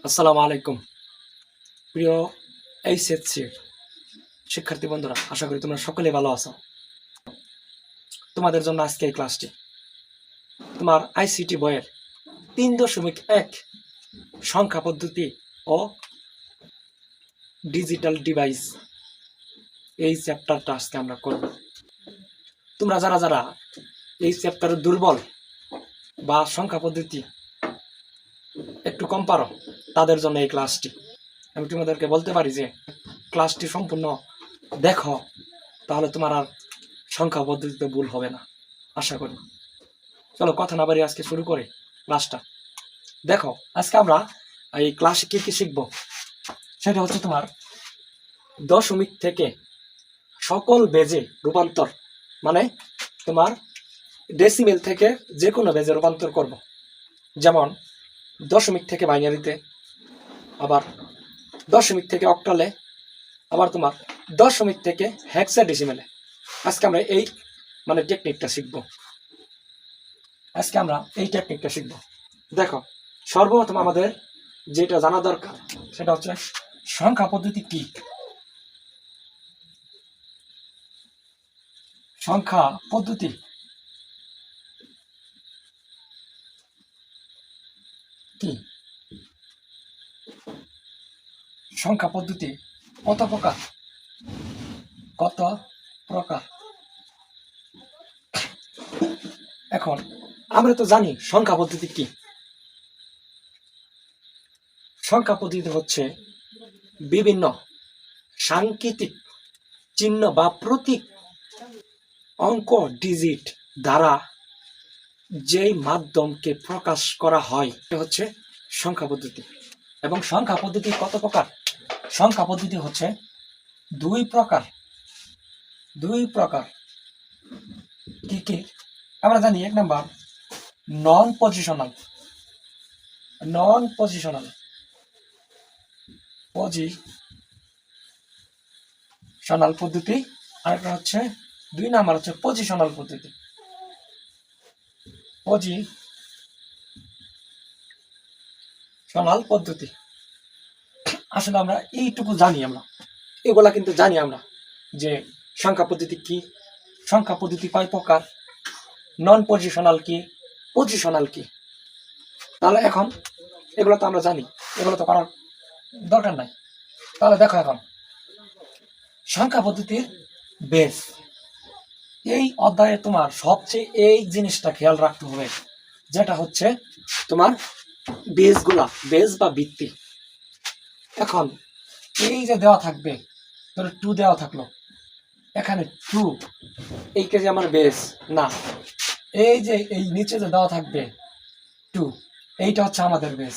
আসসালামু আলাইকুম প্রিয় এইচএসসি শিক্ষার্থী বন্ধুরা, আশা করি তোমরা সকলে ভালো আছো। তোমাদের জন্য আজকে এই ক্লাসটি তোমার আইসিটি বইয়ের 3.1 সংখ্যা পদ্ধতি ও ডিজিটাল ডিভাইস এই চ্যাপ্টারটা আজকে আমরা করব। তোমরা যারা যারা এই চ্যাপ্টারে দুর্বল বা সংখ্যা পদ্ধতি একটু কম পারো, তাদের জন্য এই ক্লাসটি। আমি তোমাদেরকে বলতে পারি যে ক্লাসটি সম্পূর্ণ দেখো, তাহলে তোমার আর সংখ্যা পদ্ধতিতে ভুল হবে না, আশা করি। চলো কথা না বাড়িয়ে আজকে শুরু করে ক্লাসটা। দেখো, আজকে আমরা এই ক্লাসে কি কি শিখবো সেটা হচ্ছে তোমার দশমিক থেকে সকল বেজে রূপান্তর, মানে তোমার ডেসিমেল থেকে যে কোনো বেজে রূপান্তর করব। যেমন দশমিক থেকে বাইনারিতে, আবার দশমিক থেকে অক্টালে, আবার তোমার দশমিক থেকে হেক্সাডেসিমেলে। আজকে আমরা এই টেকনিকটা শিখবো। দেখো, সর্বপ্রথম আমাদের যেটা জানা দরকার সেটা হচ্ছে সংখ্যা পদ্ধতি কি। সংখ্যা পদ্ধতি কি? সংখ্যা পদ্ধতি কত প্রকার? এখন আমরা তো জানি সংখ্যা পদ্ধতি কি। সংখ্যা পদ্ধতি হচ্ছে বিভিন্ন সাংকেতিক চিহ্ন বা প্রতীক, অঙ্ক, ডিজিট দ্বারা যেই মাধ্যমকে প্রকাশ করা হয় হচ্ছে সংখ্যা পদ্ধতি। এবং সংখ্যা পদ্ধতি কত প্রকার? সংখ্যা পদ্ধতি হচ্ছে দুই প্রকার। কি কি আমরা জানি? এক নাম্বার নন পজিশনাল পদ্ধতি, আর একটা হচ্ছে দুই নাম্বার হচ্ছে পজিশনাল পদ্ধতি। আসলে আমরা এইটুকু জানি, এগুলা কিন্তু জানি আমরা যে সংখ্যা পদ্ধতি কি, সংখ্যা পদ্ধতি কয় প্রকার, নন পজিশনাল কি, পজিশনাল কি। তাহলে এখন এগুলো তো আমরা জানি, এগুলো তো করার দরকার নাই। তাহলে দেখো, এখন সংখ্যা পদ্ধতির বেস, এই অধ্যায়ে তোমার সবচেয়ে এই জিনিসটা খেয়াল রাখতে হবে, যেটা হচ্ছে তোমার বেস বা ভিত্তি। এখন এই যে দেওয়া থাকবে, ধরো 2 দেওয়া থাকলো, এখানে 2, এই যে আমার বেস না, এই যে এই নিচে যে দেওয়া থাকবে 2, এইটা হচ্ছে আমাদের বেস,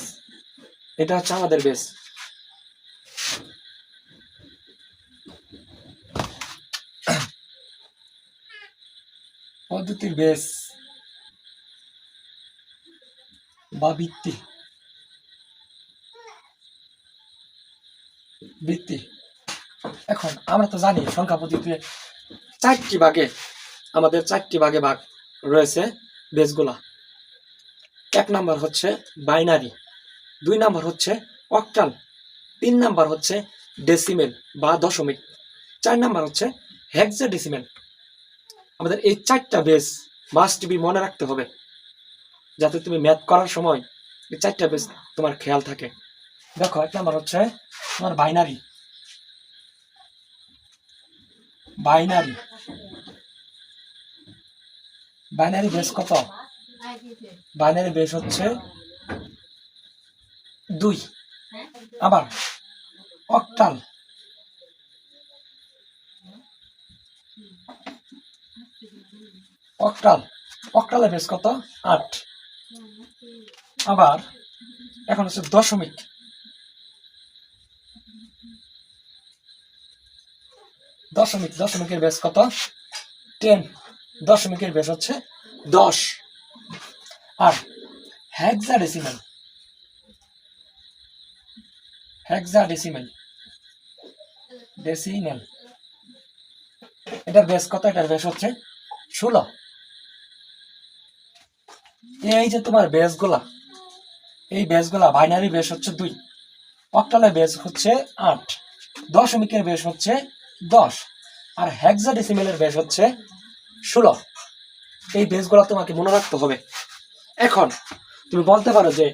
পদ্ধতির বেস বা ভিত্তি। এখন আমরা তো জানি সংখ্যা পদ্ধতিতে চারটি ভাগে ভাগ রয়েছে বেসগুলা। 1 নাম্বার হচ্ছে বাইনারি, 2 নাম্বার হচ্ছে অক্টাল, 3 নাম্বার হচ্ছে ডেসিমেল বা দশমিক, 4 নাম্বার হচ্ছে হেক্সাডেসিমেল। আমাদের এই 4টা বেস মাস্ট বি মনে রাখতে হবে, যাতে তুমি ম্যাথ করার সময় এই 4টা বেস তোমার খেয়াল থাকে। দেখো, 1 নাম্বার হচ্ছে তোমার বাইনারি। বেস কত? বাইনারি বেস হচ্ছে 2। আবার অক্টালের বেস কত? 8। আবার এখন হচ্ছে দশমিকের বেস কত? 10। দশমিকের বেস হচ্ছে 10। আর হেক্সাডেসিমেল এটার বেস কত? এটার বেস হচ্ছে 16। এই যে তোমার বেসগুলা, এই বেসগুলা বাইনারি বেস হচ্ছে 2, অক্টালের বেস হচ্ছে 8, দশমিকের বেস হচ্ছে 10, আর হেক্সাডেসিমেলের বেস হচ্ছে 16। এই বেসগুলো তোমাকে মনে রাখতে হবে। এখন তুমি বলতে পারো যে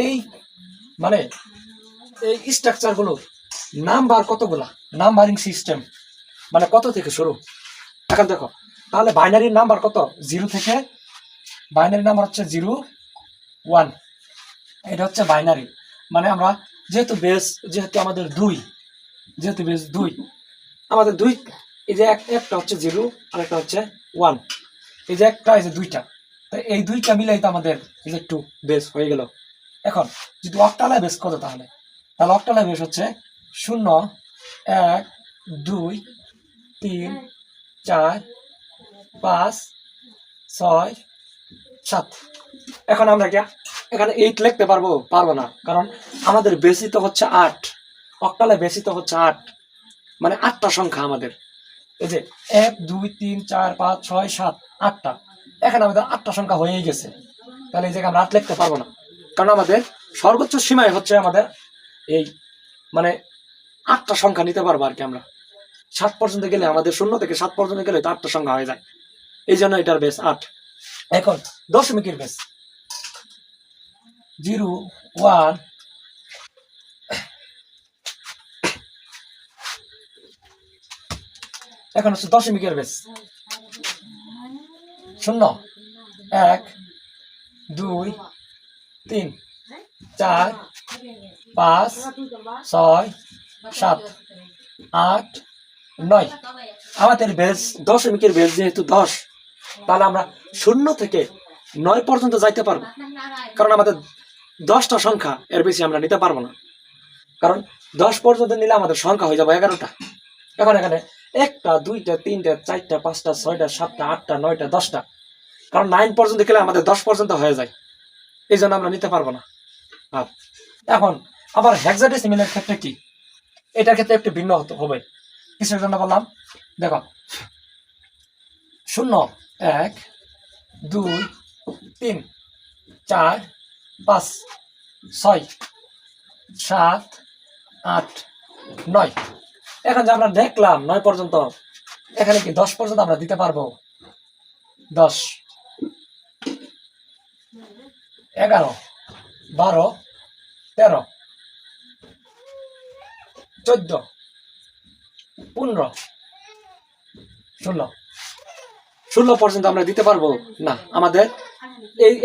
এই মানে এই স্ট্রাকচারগুলোর নাম্বার কতগুলা, নাম্বারিং সিস্টেম মানে কত থেকে শুরু। এখন দেখো তাহলে বাইনারির নাম্বার কত, 0 থেকে, বাইনারি নাম্বার হচ্ছে 0 1, এটা হচ্ছে বাইনারি। মানে আমরা যেহেতু বেস, যেহেতু আমাদের 2, যেহেতু বেস 2, আমাদের 2, এই যে একটা হচ্ছে 0 আর একটা হচ্ছে 1, এই যে একটা, এই যে 2টা, তো এই 2টা মিলাই তো আমাদের এই যে 2 বেস হয়ে গেল। এখন যদি অক্টালে বেস কত, তাহলে অক্টালে বেস হচ্ছে 0 1 2 3 4 5 6 7। এখন আমরা কি এখানে 8 লিখতে পারবো না, কারণ আমাদের বেসই তো হচ্ছে 8, অক্টালে বেসই তো হচ্ছে 8, মানে 8টা সংখ্যা আমাদের। এই যে 1 2 3 4 5 6 7 8টা, এখানে আমাদের 8টা সংখ্যা হয়েই গেছে। তাহলে এই জায়গায় আমরা 8 লিখতে পারবো না, কারণ আমাদের সর্বোচ্চ সীমায় হচ্ছে আমাদের এই মানে 8টা সংখ্যা নিতে পারবো আর কি। আমরা 7 পর্যন্ত গেলে, আমাদের 0 থেকে 7 পর্যন্ত গেলে তো 8টা সংখ্যা হয়ে যায়, এই জন্য এটার বেস 8। এখন দশমিকের বেস 0 1, এখন হচ্ছে দশমিকের বেস 0 1 2 3 4 5 6 7 8 9। আমাদের বেস, দশমিকের বেস যেহেতু 10, তাহলে আমরা 0 থেকে 9 পর্যন্ত যাইতে পারবো, কারণ আমাদের 10টা সংখ্যা, এর বেশি আমরা নিতে পারবো না, কারণ 10 পর্যন্ত নিলে আমাদের সংখ্যা হয়ে যাবে 11টা। এখন এখানে 1টা 2টা 3টা 4টা 5টা 6টা 7টা 8টা 9টা 10টা, কারণ 9 পর্যন্ত গেলে আমাদের 10 পর্যন্ত হয়ে যায়, এই জন্য আমরা নিতে পারবো না। আর এখন আবার হেক্সাডেসিমেলের ক্ষেত্রে কি, এটার ক্ষেত্রে একটু ভিন্ন হবে। কিসের জন্য বললাম, দেখো 0 1 2 3 4 5 6 7 8 9। এখন যে আমরা দেখলাম 9 পর্যন্ত, এখানে কি 10 পর্যন্ত আমরা দিতে পারবো? 10 11 12 13 14 15 16 পর্যন্ত আমরা দিতে পারবো না। আমাদের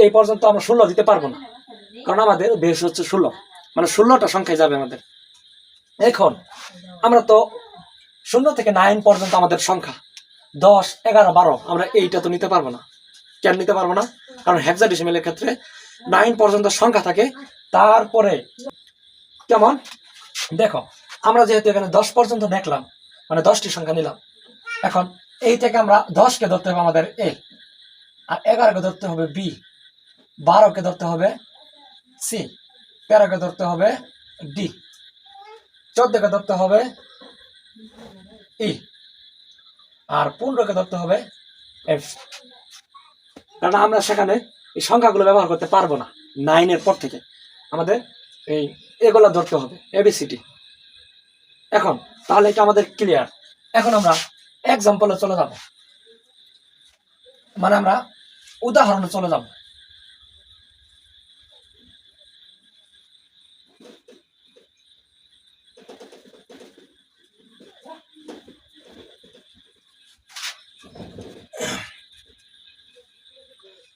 এই পর্যন্ত আমরা 16 দিতে পারবো না, কারণ আমাদের বেস হচ্ছে 16, মানে 16টা সংখ্যায় যাবে আমাদের। এখন আমরা তো 0 থেকে 9 পর্যন্ত আমাদের সংখ্যা 10 11 12, আমরা এইটা তো নিতে পারবো না। কেন নিতে পারবো না? কারণ হেক্সাডেসিমেলের ক্ষেত্রে 9 পর্যন্ত সংখ্যা থাকে। তারপরে কেমন দেখো, আমরা যেহেতু এখানে 10 পর্যন্ত দেখলাম, মানে 10টি সংখ্যা নিলাম, এখন এই থেকে আমরা 10কে ধরতে হবে আমাদের এ, আর 11কে ধরতে হবে বি, 12কে ধরতে হবে সি, 13কে ধরতে হবে ডি, 14কে ধরতে হবে ই, আর 15কে ধরতে হবে এফ। কারণ আমরা সেখানে এই সংখ্যাগুলো ব্যবহার করতে পারবো না। 9 পর থেকে আমাদের এই এগুলো ধরতে হবে, এবিসিডি। এখন তাহলে এটা আমাদের ক্লিয়ার। এখন আমরা এক্সাম্পলে চলে যাব, মানে আমরা উদাহরণে চলে যাব।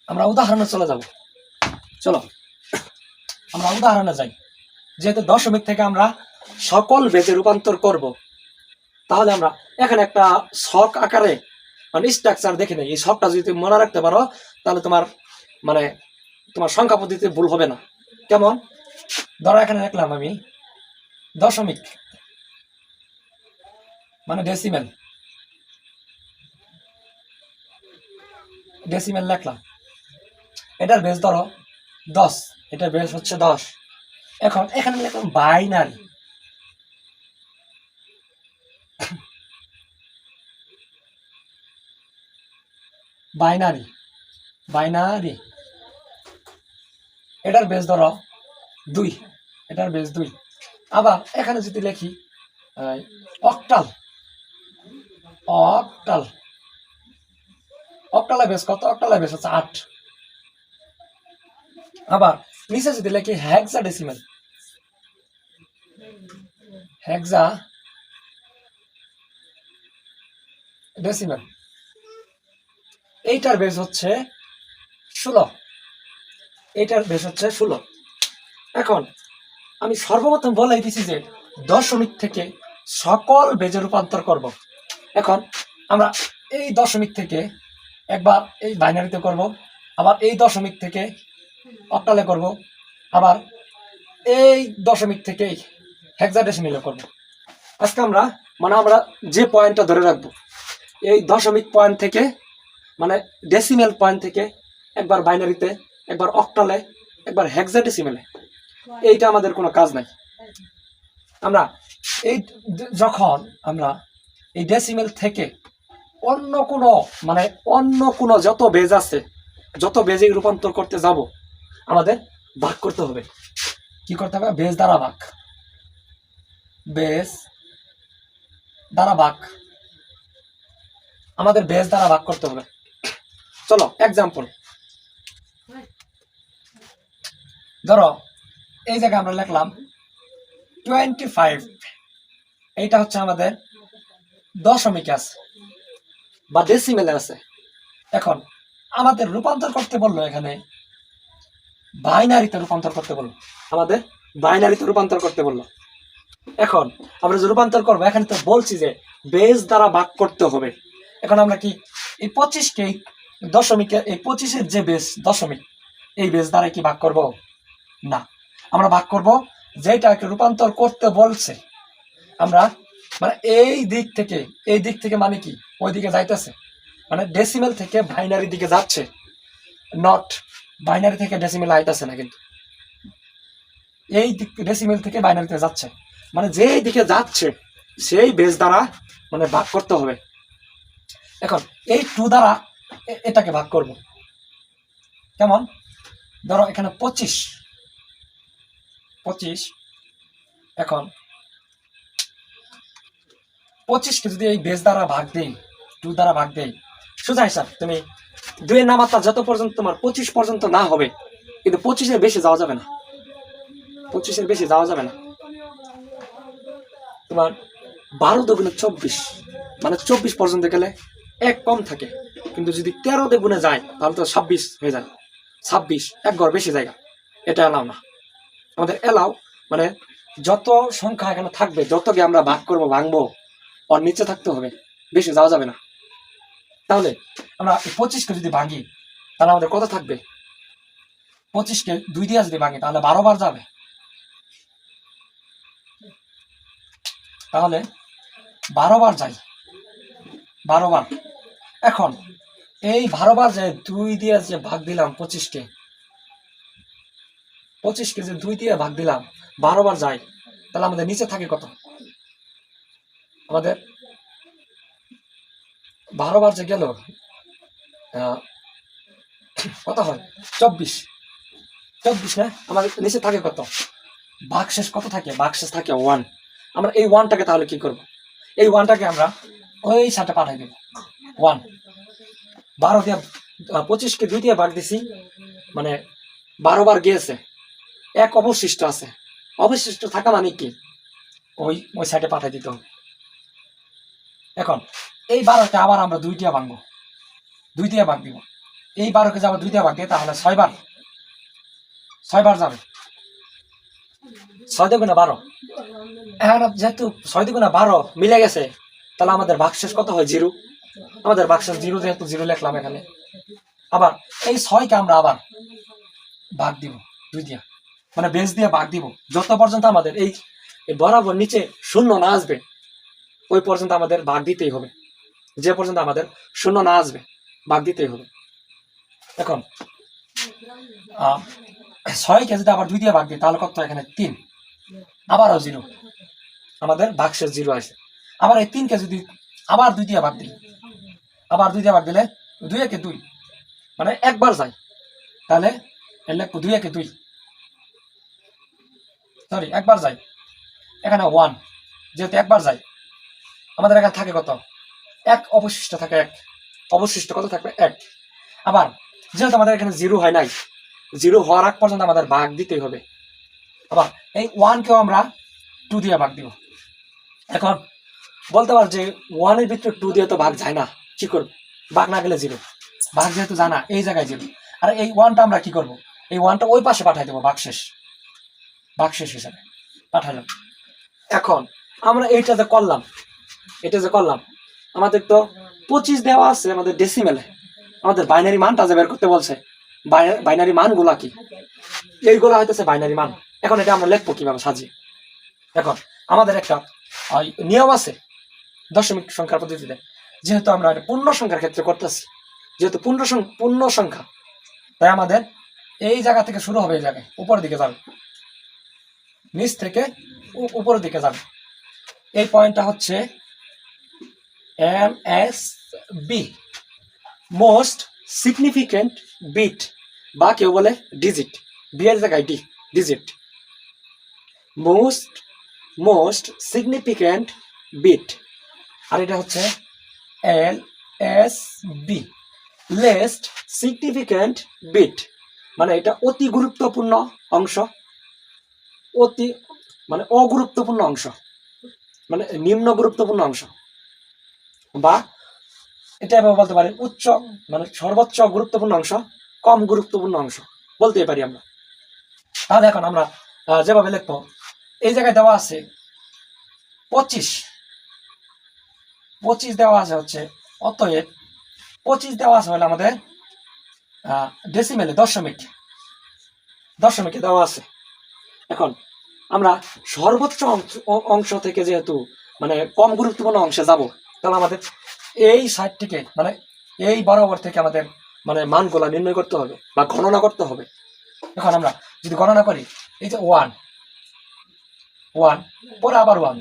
আমরা উদাহরণে চলে যাব, চলো আমরা উদাহরণে যাই। যেহেতু দশমিক থেকে আমরা সকল বেজে রূপান্তর করব, তাহলে আমরা এখানে একটা ছক আকারে মানে স্ট্রাকচার দেখে নেই। এই ছকটা যদি তুমি মনে রাখতে পারো, তাহলে তোমার মানে তোমার সংখ্যা পদ্ধতিতে ভুল হবে না। কেমন, ধরো এখানে লিখলাম আমি দশমিক, মানে ডেসিমেল, ডেসিমেল লিখলাম, এটার বেস ধরো 10, এটার বেস হচ্ছে 10। এখন এখানে লিখলাম বাইনারি, বাইনারি এটার বেস ধরো 2, এটার বেস 2। আবার এখানে যদি লিখি অক্টাল, অক্টাল, অক্টালের বেস কত? অক্টালের বেস হচ্ছে 8। আবার নিচে যদি লিখি হেক্সাডেসিমেল, হেক্সা ডেসিমেল, এইটার বেস হচ্ছে 16, এইটার বেস হচ্ছে 16। এখন আমি সর্বপ্রথম বলেই দিছি যে দশমিক থেকে সকল বেজে রূপান্তর করব। এখন আমরা এই দশমিক থেকে একবার এই বাইনারিতে করব, আবার এই দশমিক থেকে অক্টালে করব, আবার এই দশমিক থেকে হেক্সাডেসিমেলে করব। আজকে আমরা আমরা যে পয়েন্টটা ধরে রাখবো, এই দশমিক পয়েন্ট থেকে মানে ডেসিমেল পয়েন্ট থেকে একবার বাইনারিতে, একবার অক্টালে, একবার হেক্সাডেসিমেলে, এইটা আমাদের কোনো কাজ নাই। আমরা এই যখন আমরা এই ডেসিমেল থেকে অন্য কোনো যত বেজ আছে, যত বেজে রূপান্তর করতে যাব, আমাদের ভাগ করতে হবে। কি করতে হবে? বেজ দ্বারা ভাগ, বেজ দ্বারা ভাগ, আমাদের বেজ দ্বারা ভাগ করতে হবে। চলো এক্সাম্পল, ধরো এই জায়গায় আমরা লিখলাম 25, এইটা হচ্ছে আমাদের দশমিক আছে বা ডেসিমেলে আছে। এখন আমাদের রূপান্তর করতে বললো, এখানে বাইনারিতে রূপান্তর করতে বললো, আমাদের বাইনারিতে রূপান্তর করতে বললো। এখন আমরা যে রূপান্তর করবো, এখানে তো বলছি যে বেজ দ্বারা ভাগ করতে হবে। এখন আমরা কি এই 25কে দশমিকে, এই 25-এর যে বেজ দশমিক, এই বেজ দ্বারা কি ভাগ করব? না, আমরা ভাগ করব যেটাকে রূপান্তর করতে বলছে। আমরা এই দিক থেকে মানে কি ওই দিকে যাইতেছে, মানে ডেসিমেল থেকে বাইনারি দিকে যাচ্ছে, নট বাইনারি থেকে ডেসিমেল আইতেছে না, কিন্তু এই দিক ডেসিমেল থেকে বাইনারিতে যাচ্ছে, মানে যেই দিকে যাচ্ছে সেই বেস দ্বারা ভাগ করতে হবে। এখন এই 2 দ্বারা এটাকে ভাগ করব। কেমন? ধরো এখানে 25, এখন 25কে যদি এই বেস দ্বারা ভাগ দেই, 2 দ্বারা ভাগ দেই, সোজা হিসাব, তুমি 2-এর নামাত্রা যত পর্যন্ত তোমার 25 পর্যন্ত না হবে, কিন্তু 25-এর বেশি যাওয়া যাবে না, 25-এর বেশি যাওয়া যাবে না। তোমার 12 দুগুণে 24, মানে 24 পর্যন্ত গেলে 1 কম থাকে, কিন্তু যদি 13 দিয়ে গুণে যায় তাহলে তো 26 হয়ে যায়। 26 এক ঘর বেশি জায়গা, এটা এলাও না। আমাদের এলাও যত সংখ্যা এখানে থাকবে, যতকে আমরা ভাগ করবো, ভাঙবো, ওর নিচে থাকতে হবে, বেশি যাওয়া যাবে না। তাহলে আমরা 25কে যদি ভাঙি তাহলে আমাদের কত থাকবে? 25কে 2 দিয়ে যদি ভাঙি তাহলে 12 বার যাবে, তাহলে 12 বার যাই, 12 বার। এখন এই 12 বার যে 2 দিয়ে যে ভাগ দিলাম 25কে যে 2 দিয়ে ভাগ দিলাম, 12 বার যাই, তাহলে আমাদের নিচে থাকে কত? আমাদের 12 বার যে গেল কত হয়? 24 না? আমাদের নিচে থাকে কত? ভাগশেষ কত থাকে? ভাগশেষ থাকে 1। আমরা এই 1টাকে তাহলে কি করব? এই 1টাকে আমরা ওই সাথে পাঠাই দেব। 1 12 দিয়ে 25কে 2 দিয়ে ভাগ দিছি, 12 বার গিয়েছে, 1 অবশিষ্ট আছে। অবশিষ্ট থাকা মানে কি? ওই সাইডে পাঠাই দিতে হবে। এখন এই 12কে আবার আমরা 2 দিয়ে ভাঙবো, 2 দিয়ে ভাগ দিব। এই 12কে যাবো 2 দিয়ে ভাগ দিয়ে, তাহলে 6 বার যাবে। 6 দুগুণে 12। এখন যেহেতু 6 দুগুণে 12 মিলে গেছে, তাহলে আমাদের ভাগশেষ কত হয়? 0। আমাদের ভাগশেষ 0, যেহেতু 0 লিখলাম এখানে। আবার এই 6কে আমরা আবার ভাগ দিব 2 দিয়ে, বেস দিয়ে ভাগ দিব, যত পর্যন্ত আমাদের এই বরাবর নিচে 0 না আসবে, ওই পর্যন্ত আমাদের ভাগ দিতেই হবে। যে পর্যন্ত আমাদের 0 না আসবে, ভাগ দিতেই হবে। এখন 6কে যদি আবার 2 দিয়ে ভাগ দিই তাহলে কত? এখানে 3, আবারও 0, আমাদের ভাগশেষ 0 আসে। আবার এই 3কে যদি আবার 2 দিয়ে ভাগ দিই, আবার 2 দিয়ে ভাগ দিলে 2 একে 2, একবার যায়, তাহলে এর লিখবো 2 একে 2, সরি একবার যায়, এখানে 1, যেহেতু একবার যায় আমাদের এখানে থাকে কত, 1 অবশিষ্ট থাকে 1, অবশিষ্ট কত থাকবে 1। আবার যেহেতু আমাদের এখানে 0 হয় নাই, 0 হওয়ার আগ পর্যন্ত আমাদের ভাগ দিতেই হবে। আবার এই 1 কেও আমরা 2 দিয়ে ভাগ দিব। এখন বলতে পার যে 1 এর ভিতরে 2 দিয়ে তো ভাগ যায় না, কি করব, ভাগ না গেলে 0, ভাগ যেহেতু জানা এই জায়গায় 0, আর এই 1টা আমরা কি করব, এই 1টা ওই পাশে পাঠাই দেবো ভাগশেষ হিসাবে পাঠালাম। এখন আমরা এইটা যে করলাম, আমাদের তো 25 দেওয়া আছে আমাদের ডেসিমেলে, আমাদের বাইনারি মানটা যে বের করতে বলছে, বাইনারি মানগুলা কি, এইগুলো হইতেছে বাইনারি মান। এখন এটা আমরা লিখবো কিভাবে সাজিয়ে। এখন আমাদের একটা নিয়ম আছে দশমিক সংখ্যার পদ্ধতিতে, যেহেতু আমরা এটা পূর্ণ সংখ্যার ক্ষেত্রে করতেছি, যেহেতু পূর্ণ সংখ্যা, তাই আমাদের এই জায়গা থেকে শুরু হবে, এই জায়গায় উপরের দিকে যাবে, নিচ থেকে উপরের দিকে যাবে। এই পয়েন্টটা হচ্ছে MSB, মোস্ট সিগনিফিকেন্ট বিট, বা কেউ বলে ডিজিট, বি এর জায়গায় D, digit, most significant bit. আর এটা হচ্ছে LSB, লেস্ট সিগনিফিকেন্ট বিট, মানে এটা অতি গুরুত্বপূর্ণ অংশ, অতি মানে অগুরুত্বপূর্ণ অংশ, মানে নিম্ন গুরুত্বপূর্ণ অংশ, বা এটা এভাবে বলতে পারি উচ্চ মানে সর্বোচ্চ গুরুত্বপূর্ণ অংশ, কম গুরুত্বপূর্ণ অংশ বলতে পারি আমরা। তাহলে এখন আমরা যেভাবে লিখবো, এই জায়গায় দেওয়া আছে 25 দেওয়া আছে হচ্ছে, অতএব 25 দেওয়া আছে হলে আমাদের ডেসিমেলে দশমিকে দেওয়া আছে। এখন আমরা সর্বোচ্চ অংশ থেকে যেহেতু মানে কম গুরুত্বপূর্ণ অংশে যাব, তাহলে আমাদের এই সাইডটিকে মানে এই বরাবর থেকে আমাদের মানে মানগুলা নির্ণয় করতে হবে বা গণনা করতে হবে। এখন আমরা যদি গণনা করি, এই যে 1 পরে আবার 1,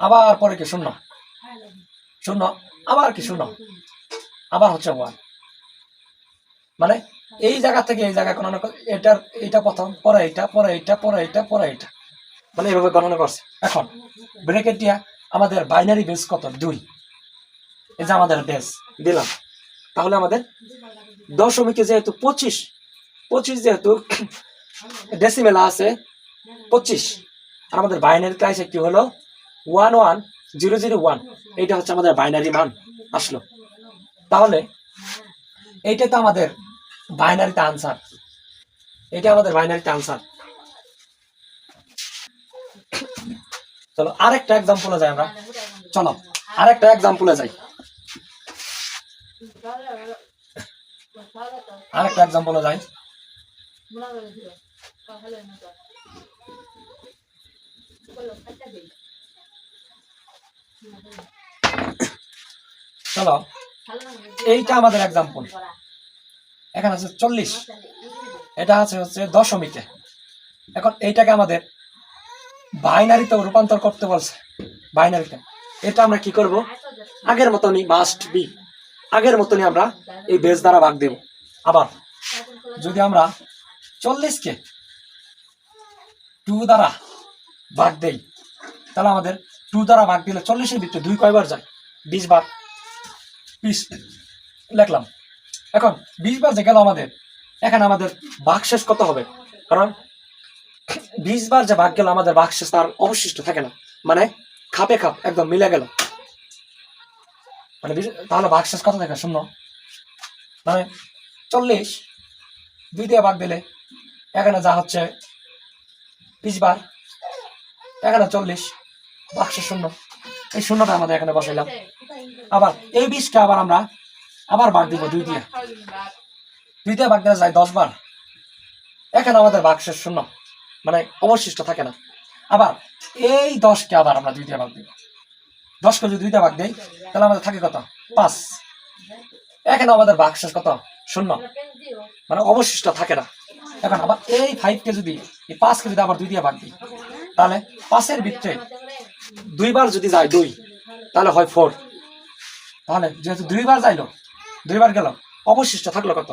আবার পরে কি 0, আবার কি 0, আবার হচ্ছে 1, মানে এই জায়গা থেকে এই জায়গায় গণনা, এটা প্রথম, পরে এটা, পরে এটা, পরে এটা, পরে এটা, মানে এইভাবে গণনা করছে। এখন ব্রেকেট দিয়া আমাদের বাইনারি বেস কত, 2, এই যে আমাদের বেস দিলাম। তাহলে আমাদের দশমিকে যেহেতু 25 যেহেতু ডেসিমেল আছে 25, আর আমাদের বাইনারি ক্লাসে কি হলো 11001, এইটা হচ্ছে আমাদের বাইনারি মান আসলো। তাহলে এইটা তো আমাদের বাইনারিতে আনসার, এটা আমাদের বাইনারিতে আনসার। চলো আরেকটা এক্সাম্পলে যাই আমরা, চলো আরেকটা এক্সাম্পলে যাই, চলো এইটা আমাদের এক্সাম্পল। এখানে আছে 40, এটা আছে হচ্ছে দশমিকে। এখন এইটাকে আমাদের বাইনারিতে রূপান্তর করতে বলছে, বাইনারিতে। এটা আমরা কি করব, আগের মতনই মাস্ট বি, আগের মতনই আমরা এই বেস দ্বারা ভাগ দেব। আবার যদি আমরা 40কে 2 দ্বারা ভাগ দেই, তাহলে আমাদের 2 দ্বারা ভাগ দিলে 40-এর ভিতরে 2 কয়বার যায়, 20 বার, 20 লিখলাম। এখন 20 বার যে গেল আমাদের, এখানে আমাদের ভাগশেষ কত হবে, কারণ 20 বার যে ভাগ গেল আমাদের ভাগশেষ তার অবশিষ্ট থাকে না, মানে খাপে খাপ একদম মিলে গেল, মানে তাহলে ভাগশেষ কত থাকে, 0। মানে 40 2 দিয়ে ভাগ দিলে এখানে যা হচ্ছে 20 বার, এখানে 40, ভাগশেষ 0, এই 0টা আমাদের এখানে বসাইলাম। আবার এই 20কে আবার আমরা আবার ভাগ দিব 2 দিয়ে ভাগ দিলে যায় 10 বার, এখানে আমাদের ভাগশেষ 0, মানে অবশিষ্ট থাকে না। আবার এই 10কে আবার আমরা 2 দিয়ে ভাগ দিব, 10কে যদি 2 দিয়ে ভাগ দেই তাহলে আমাদের থাকে কত, 5, এখানে আমাদের ভাগশেষ কত, 0, মানে অবশিষ্ট থাকে না। এখন আবার এই 5কে যদি, এই 5কে যদি আবার 2 দিয়ে ভাগ দিই, তাহলে 5-এর ভিতরে 2 বার যদি যায় 2, তাহলে হয় 4। তাহলে যেহেতু 2 বার যাইলো, 2 বার গেল, অবশিষ্ট থাকলো কত,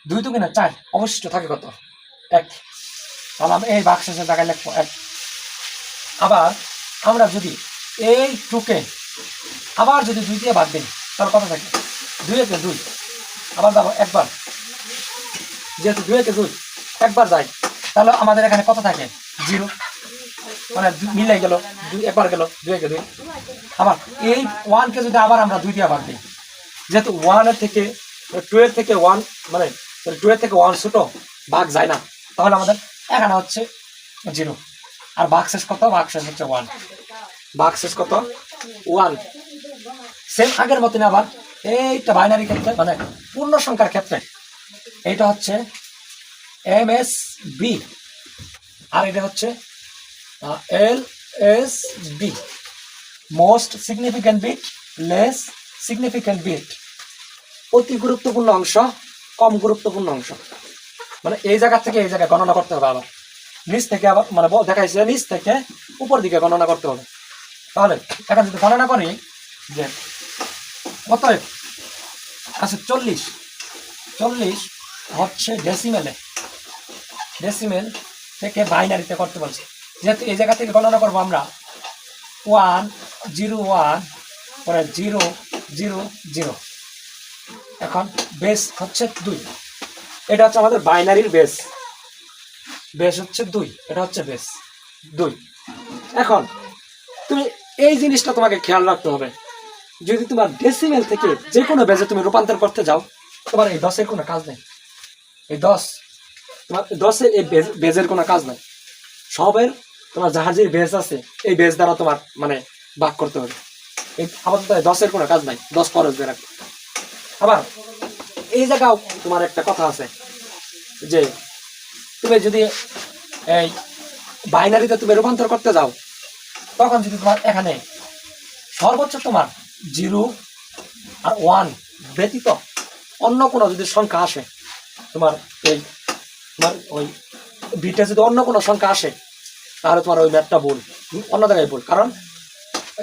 2 তো কিনা 4, অবশিষ্ট থাকে কত, 1। তাহলে আমি এই ভাগশেষের জায়গায় লিখবো 1। আবার আমরা যদি এই 2কে আবার যদি 2 দিয়ে ভাগ দিই তাহলে কত থাকে? 2 একে 2, আবার যাবো একবার, যেহেতু 2 একে 2 একবার যায় তাহলে আমাদের এখানে কত থাকে? 0, মানে মিলে গেল, 2 একবার গেল, 2 একে 2। আবার এই 1কে যদি আবার আমরা 2 দিয়ে ভাগ দিই, যেহেতু 1 এর থেকে 2 এর থেকে 1 মানে 2 এর থেকে 1 ছোট, ভাগ যায় না, তাহলে আমাদের এখানে হচ্ছে 0। আর ভাগশেষ কত? ভাগশেষ হচ্ছে 1। ভাগশেষ কত? 1। সেম আগের মতন আবার এইটা বাইনারি ক্ষেত্রে মানে পূর্ণ সংখ্যার ক্ষেত্রে এইটা হচ্ছে MSB আর এটা হচ্ছে LSB, most significant bit, less significant bit, অতি গুরুত্বপূর্ণ অংশ, কম গুরুত্বপূর্ণ অংশ। মানে এই জায়গা থেকে এই জায়গায় গণনা করতে হবে, আবার নিচ থেকে আবার মানে দেখাইছে নিচ থেকে উপর দিকে গণনা করতে হবে। তাহলে এখন যদি গণনা করি যে অতএব আচ্ছা 40 হচ্ছে ডেসিমেল থেকে বাইনারিতে করতে বলছে। যেহেতু এই জায়গা থেকে গণনা করবো আমরা 1 0 1 পরে 0 0 0। এখন বেস হচ্ছে 2, এটা হচ্ছে আমাদের বাইনারির বেস হচ্ছে 2, এটা হচ্ছে বেস 2। এখন তুমি এই জিনিসটা তোমাকে খেয়াল রাখতে হবে, যদি তোমার ডেসিমেল থেকে যে কোনো বেজে তুমি রূপান্তর করতে যাও, তোমার এই 10-এর কোনো কাজ নেই। এই 10 তোমার 10-এর এই বেজের কোনো কাজ নাই। সবের তোমার যাহার যে বেজ আছে এই বেজ দ্বারা তোমার মানে ভাগ করতে হবে। এই আপাতত 10-এর কোনো কাজ নাই, 10 খরচ দিয়ে রাখবে। আবার এই জায়গাও তোমার একটা কথা আছে যে তুমি যদি এই বাইনারিতে তুমি রূপান্তর করতে যাও, তখন যদি তোমার এখানে সর্বোচ্চ তোমার 0 আর 1 ব্যতীত অন্য কোনো যদি সংখ্যা আসে, তোমার এই তোমার ওই বিটে যদি অন্য কোনো সংখ্যা আসে, তাহলে তোমার ওই ম্যাথটা ভুল, অন্য জায়গায় ভুল। কারণ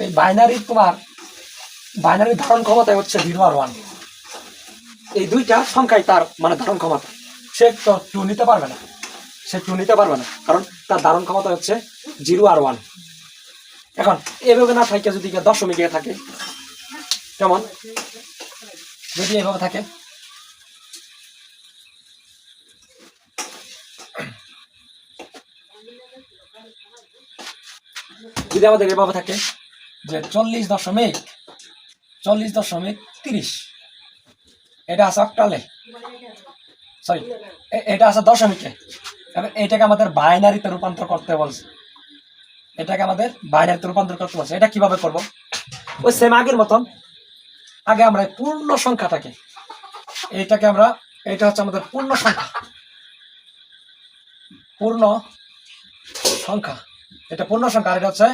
এই বাইনারির ধারণ ক্ষমতা হচ্ছে 0 আর 1, এই দুইটা সংখ্যাই তার মানে ধারণ ক্ষমতা। সে তো 2 নিতে পারবে না, কারণ তার ধারণ ক্ষমতা হচ্ছে 0 আর 1। এখন এভাবে না থাকে, যদি দশমিকে থাকে, যেমন যদি এভাবে থাকে, যদি আমাদের এভাবে থাকে যে 40.30, এটা আছে অক্টালে, সরি এটা আছে দশমিকে, এটাকে আমাদের বাইনারিতে রূপান্তর করতে বলছে। এটা কিভাবে করব? ওই সেম আগের মতন, আগে আমরা পূর্ণ সংখ্যাটাকে এটা হচ্ছে আমাদের পূর্ণ সংখ্যা, এটা পূর্ণ সংখ্যা, আর এটা হচ্ছে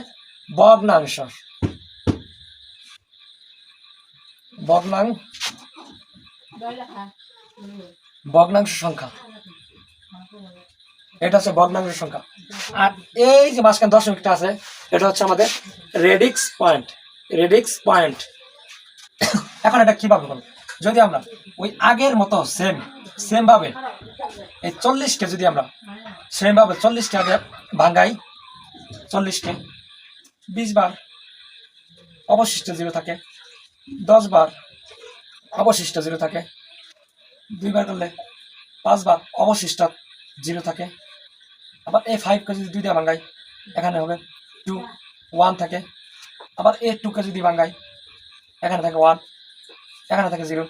ভগ্নাংশ সংখ্যা, এটা হচ্ছে ভগ্নাংশ সংখ্যা। আর এই যে মাঝখানে দশমিকটা আছে, এটা হচ্ছে আমাদের রেডিক্স পয়েন্ট। এখন এটা কিভাবে বলবো? যদি আমরা ওই আগের মতো সেম ভাবে এই 40কে যদি আমরা সেম ভাবে 40কে আগে ভাঙ্গাই, 40কে 20 বার অবশিষ্ট 0 থাকে, 10 বার অবশিষ্ট 0 থাকে, 2 বার করলে 5 বার অবশিষ্ট 0 থাকে। আবার এই 5কে যদি 2 দিয়ে ভাঙ্গাই, এখানে হবে 2 1 থাকে। আবার এই 2কে যদি ভাঙ্গাই, এখানে থাকে 1, এখানে থাকে 0।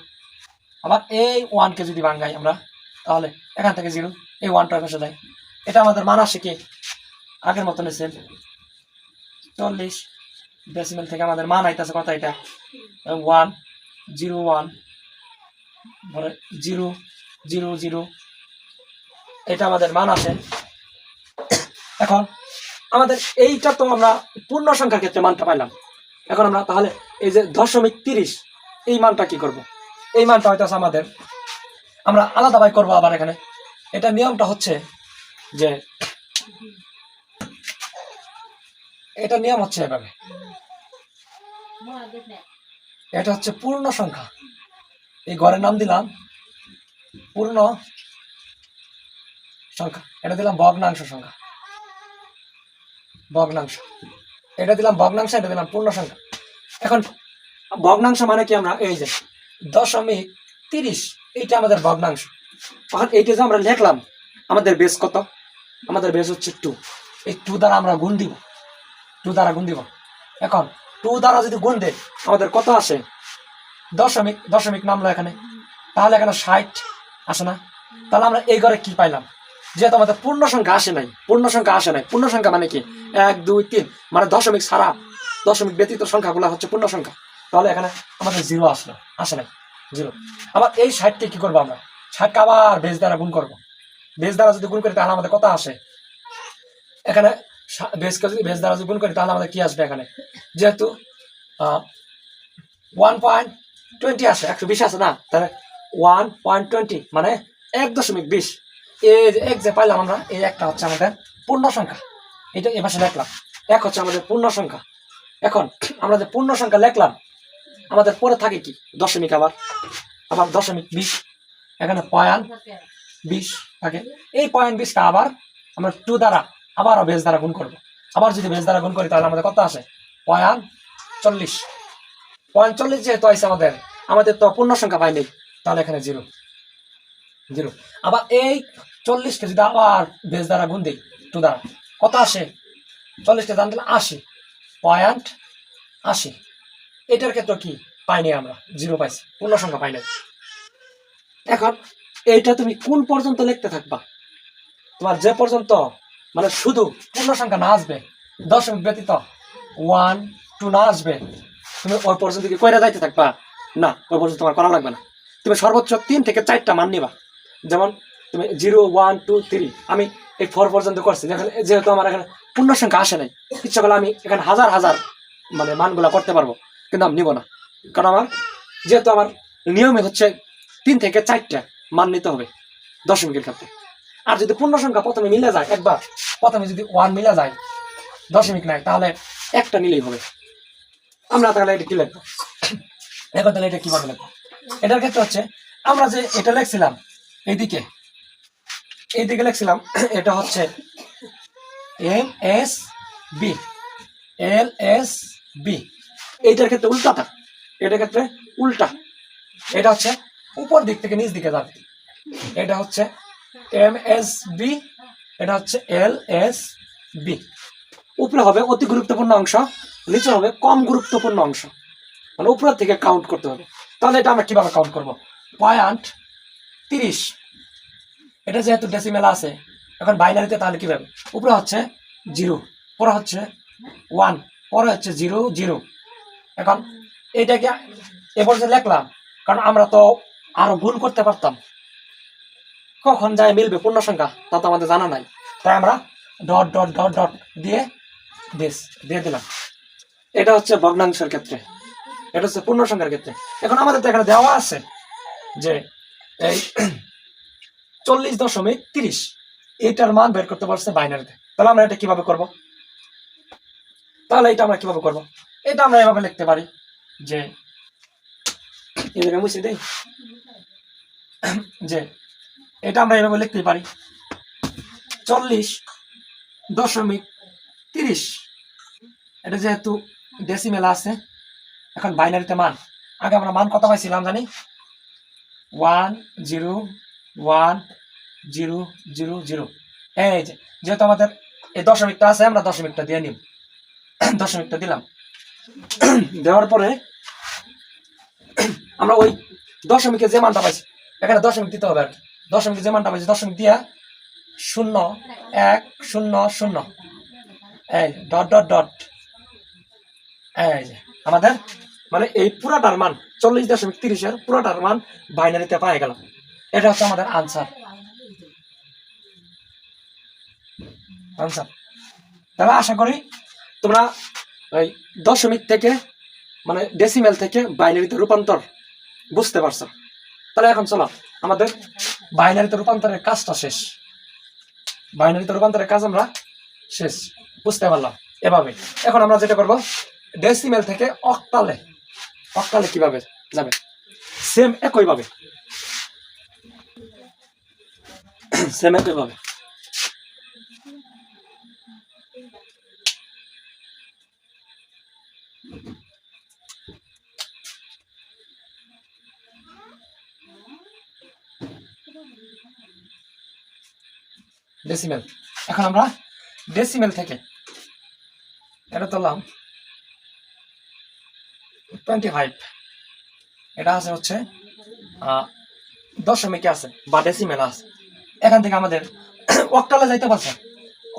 আবার এই 1কে যদি ভাঙ্গাই আমরা, তাহলে এখান থেকে 0, এই 1টা বসে যায়। এটা আমাদের মান আসে কি আগের মতন সেম 40 ডেসিমেল থেকে আমাদের মান আইতেছে কত? এটা 1 0 1 0 0 0, এটা আমাদের মান আসে। এখন আমাদের এইটা তো আমরা পূর্ণ সংখ্যার ক্ষেত্রে মানটা পাইলাম। এখন আমরা তাহলে এই যে 0.30 এই মানটা কি করব? এই মানটা হয়তো আমাদের আমরা আলাদাভাবে করবো। আবার এখানে এটা নিয়মটা হচ্ছে যে এটা নিয়ম হচ্ছে এভাবে, এটা হচ্ছে পূর্ণ সংখ্যা, এই ঘরের নাম দিলাম পূর্ণ সংখ্যা, এটা দিলাম ভগ্নাংশ সংখ্যা। ভগ্নাংশ, এটা দিলাম ভগ্নাংশ, এটা দিলাম পূর্ণ সংখ্যা। এখন ভগ্নাংশ মানে কি, আমরা এই যে 0.30 এইটা আমাদের ভগ্নাংশ। এখন এইটা যে আমরা লিখলাম, আমাদের বেস কত? আমাদের বেস হচ্ছে 2। এই 2 দ্বারা আমরা গুণ দিব, 2 দ্বারা গুণ দিব। এখন 2 দ্বারা যদি গুণ দেয় আমাদের কত আসে? দশমিক, দশমিক নামলো এখানে, তাহলে এখানে 60 আসে না? তাহলে আমরা এই ঘরে কি পাইলাম? যেহেতু আমাদের পূর্ণ সংখ্যা আসে নাই, পূর্ণ সংখ্যা আসে নাই। পূর্ণ সংখ্যা মানে কি? 1 2 3, মানে দশমিক ছাড়া, দশমিক ব্যতীত সংখ্যাগুলো হচ্ছে পূর্ণ সংখ্যা। তাহলে এখানে আমাদের 0 আসলো, আসে নাই, 0। আবার এই 60কে কি করবো আমরা? 60কে আবার বেস দ্বারা গুণ করবো। বেস দ্বারা যদি গুণ করি তাহলে আমাদের কত আসে? এখানে বেসকে যদি বেস দ্বারা যদি গুণ করি তাহলে আমাদের কি আসবে? এখানে যেহেতু 1.20 আসে, 120 আছে না, তাহলে 1.20 মানে 1.20। এই যে এক যে পাইলাম আমরা, এই একটা হচ্ছে আমাদের পূর্ণ সংখ্যা। এটা এ পাশে লিখলাম, 1 হচ্ছে আমাদের পূর্ণ সংখ্যা। এখন আমরা যে পূর্ণ সংখ্যা লিখলাম, আমাদের পরে থাকে কি? দশমিক, আবার আবার দশমিক 20, এখানে 0.20 থাকে। এই 0.20টা আবার আমরা 2 দ্বারা আবারও বেস দ্বারা গুণ করবো। আবার যদি বেস দ্বারা গুণ করি তাহলে আমাদের কত আসে? 0.40। 0.40 যেহেতু আছে আমাদের, আমাদের তো পূর্ণ সংখ্যা পাইনি, তাহলে এখানে 0 0। আবার এই 40কে যদি আবার বেস দ্বারা গুণ দিই 2 দ্বারা, কত আসে? 40কে জান দিলে 80.80। এটার ক্ষেত্রে কি পাইনি আমরা? 0 পাইছি, পূর্ণ সংখ্যা পাইনি। এখন এইটা তুমি কোন পর্যন্ত লিখতে থাকবা? তোমার যে পর্যন্ত মানে শুধু পূর্ণ সংখ্যা না আসবে, দশমিক ব্যতীত 1 2 না আসবে, তুমি ওই পর্যন্ত কি কইরা যাইতে থাকবা? না, ওই পর্যন্ত তোমার করা লাগবে না। তুমি সর্বোচ্চ 3 থেকে 4টা মান নিবা। যেমন তুমি 0 1 2 3, আমি এই 4 পর্যন্ত করছি, যেহেতু আমার এখানে পূর্ণ সংখ্যা আসে নাই, ইচ্ছা করলে আমি এখানে হাজার হাজার মানে মানগুলা করতে পারবো, কিন্তু আমি নিব না। কারণ আমার যেহেতু আমার নিয়মে হচ্ছে 3 থেকে 4টা মান নিতে হবে দশমিকের ক্ষেত্রে। আর যদি পূর্ণ সংখ্যা প্রথমে মিলে যায়, একবার প্রথমে যদি 1 মিলে যায়, দশমিক নাই, তাহলে একটা নিলেই হবে। আমরা তাহলে এটা কি লিখবো? এখন তাহলে এটা কিভাবে লিখবো? এটার ক্ষেত্রে হচ্ছে আমরা যে এটা লিখছিলাম এইদিকে, এইদিকে লিখছিলাম, এটা হচ্ছে MSB LSB। এইটার ক্ষেত্রে উল্টাটা, এটার ক্ষেত্রে উল্টা। এটা হচ্ছে উপর দিক থেকে নিচ দিকে যাবে। এটা হচ্ছে MSB, এটা হচ্ছে LSB। উপরে হবে অতি গুরুত্বপূর্ণ অংশ, নিচে হবে কম গুরুত্বপূর্ণ অংশ, মানে উপরের থেকে কাউন্ট করতে হবে। তাহলে এটা আমরা কিভাবে কাউন্ট করবো? 0.30, এটা যেহেতু ডেসিমেল আছে, এখন বাইনারিতে তাহলে কিভাবে? উপরে হচ্ছে 0, পরে হচ্ছে 1, পরে হচ্ছে 0 0। এখন এইটাকে এবার যে লিখলাম, কারণ আমরা তো আরো গুণ করতে পারতাম, কখন যায় মিলবে পূর্ণ সংখ্যা তা তো আমাদের জানা নাই, তাই আমরা ডট ডট ডট ডট দিয়ে বেস দিয়ে দিলাম। এটা হচ্ছে ভগ্নাংশের ক্ষেত্রে, এটা হচ্ছে পূর্ণ সংখ্যার ক্ষেত্রে। এখন আমাদের তো এখানে দেওয়া আছে যে এই 40.30 এটার মান বের করতে পারছে বাইনারিতে। তাহলে আমরা এটা কিভাবে করব? তাহলে এটা আমরা কিভাবে করব? এটা আমরা এভাবে লিখতে পারি যে এই জায়গায় মুছে দেই, যে এটা আমরা এভাবে লিখতে পারি 40.30। এটা যেহেতু ডেসিমেল আছে, এখন বাইনারিতে মান, আগে আমরা মান কত পাইছিলাম জানি? 1 0 1 0 0 0। এই যে যেহেতু আমাদের এই দশমিকটা আছে, আমরা দশমিকটা দিয়ে নিব, দশমিকটা দিলাম। দেওয়ার পরে আমরা ওই দশমিকে যে মানটা পাইছি, এখানে দশমিক দিতে হবে আর কি। দশমিকে যে মানটা পাইছি দশমিক দিয়া 0 1 0 0, এই ডট ডট ডট, এই যে আমাদের মানে এই পুরাটার মান 40.30 পুরাটার মান বাইনারিতে পাই গেলাম। এটা হচ্ছে আমাদের আনসার। তাহলে আশা করি তোমরা ওই দশমিক থেকে মানে ডেসিমেল থেকে বাইনারিতে রূপান্তর বুঝতে পারছো। তাহলে এখন চলো আমাদের বাইনারিতে রূপান্তরের কাজটা শেষ। বাইনারিতে রূপান্তরের কাজ আমরা শেষ, বুঝতে পারলাম এভাবে। এখন আমরা যেটা করব, ডেসিমেল থেকে অক্টালে, অক্টালে কিভাবে যাবে? সেম একইভাবে, সেম একইভাবে। ডেসিমেল। এখন আমরা ডেসিমেল থেকে এটা তুললাম 25, এটা আছে হচ্ছে দশমিকে আছে বা ডেসিমেল আছে। এখান থেকে আমাদের অক্টালে যাইতে পারছে।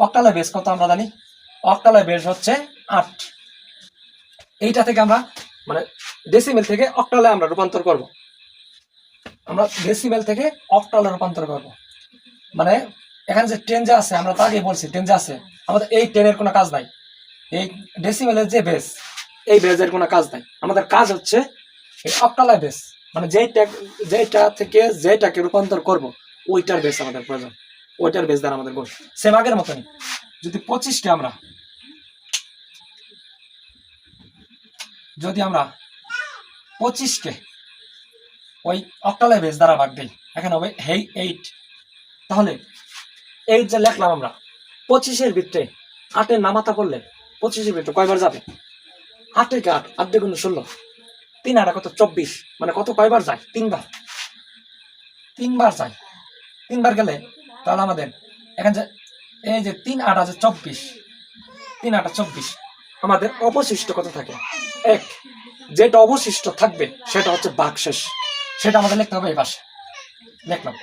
অক্টালে বেস কত আমরা জানি, অক্টালে বেস হচ্ছে 8। এইটা থেকে আমরা মানে ডেসিমেল থেকে অক্টালে আমরা রূপান্তর করব। আমরা ডেসিমেল থেকে অক্টালে রূপান্তর করব, মানে এখানে যে 10 যে আছে আমরা তো আগে বলছি 10 যে আছে, আমাদের এই 10 এর কোনো কাজ নাই। এই ডেসিমেলের যে বেস, এই বেসের কোনো কাজ নাই। আমাদের কাজ হচ্ছে এই অক্টালে বেস, মানে যেটা থেকে যেটাকে রূপান্তর করব ওইটার বেস আমাদের প্রয়োজন, ওইটার বেস দ্বারা আমাদের গোল। সেম আগের মতনই যদি 25কে আমরা যদি আমরা 25কে ওই অক্টালে বেস দ্বারা ভাগ দিই, এখানে হবে 8। তাহলে 8 যে লিখলাম আমরা 25-এর ভিতরে 8-এর নামাতা করলে 25-এর ভিতরে কয়বার যাবে? 8 × 8, 8 × 16, 3 8 কত 24, মানে কত কয়বার যায়? 3 বার। 3 বার যায়। 3 বার গেলে তাহলে আমাদের এখানে যে এই যে 3 8 আছে 24, 3 8 24, আমাদের অবশিষ্ট কত থাকে? 1। যেটা অবশিষ্ট থাকবে সেটা হচ্ছে ভাগশেষ, সেটা আমাদের লিখতে হবে এই পাশে। লিখলাম।